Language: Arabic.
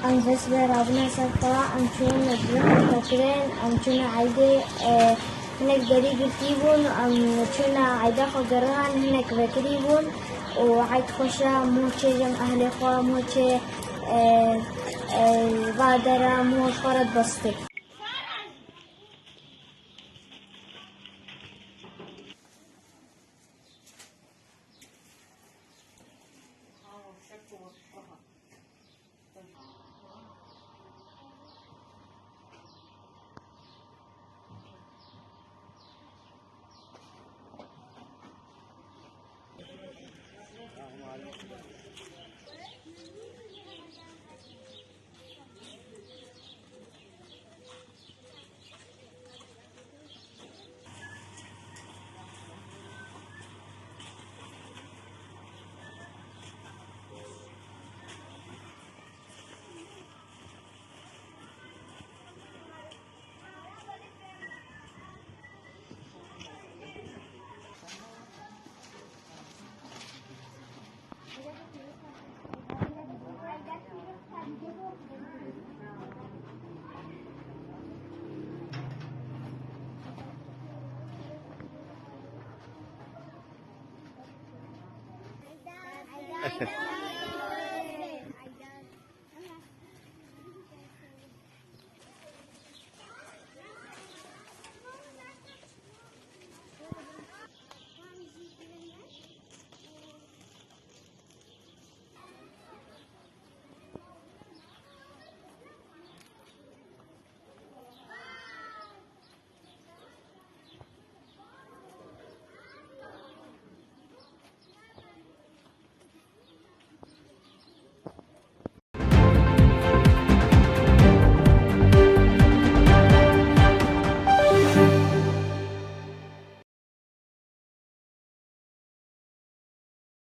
Anvesber abuna sarfa anchun adrak takren anchuna aide هناك قريب فيبون chuna aida خجران هناك بكريبون وعيد خوشا موشي جم أهل خوا موشي غادرة موش خرد بسطي. Ha ha ha.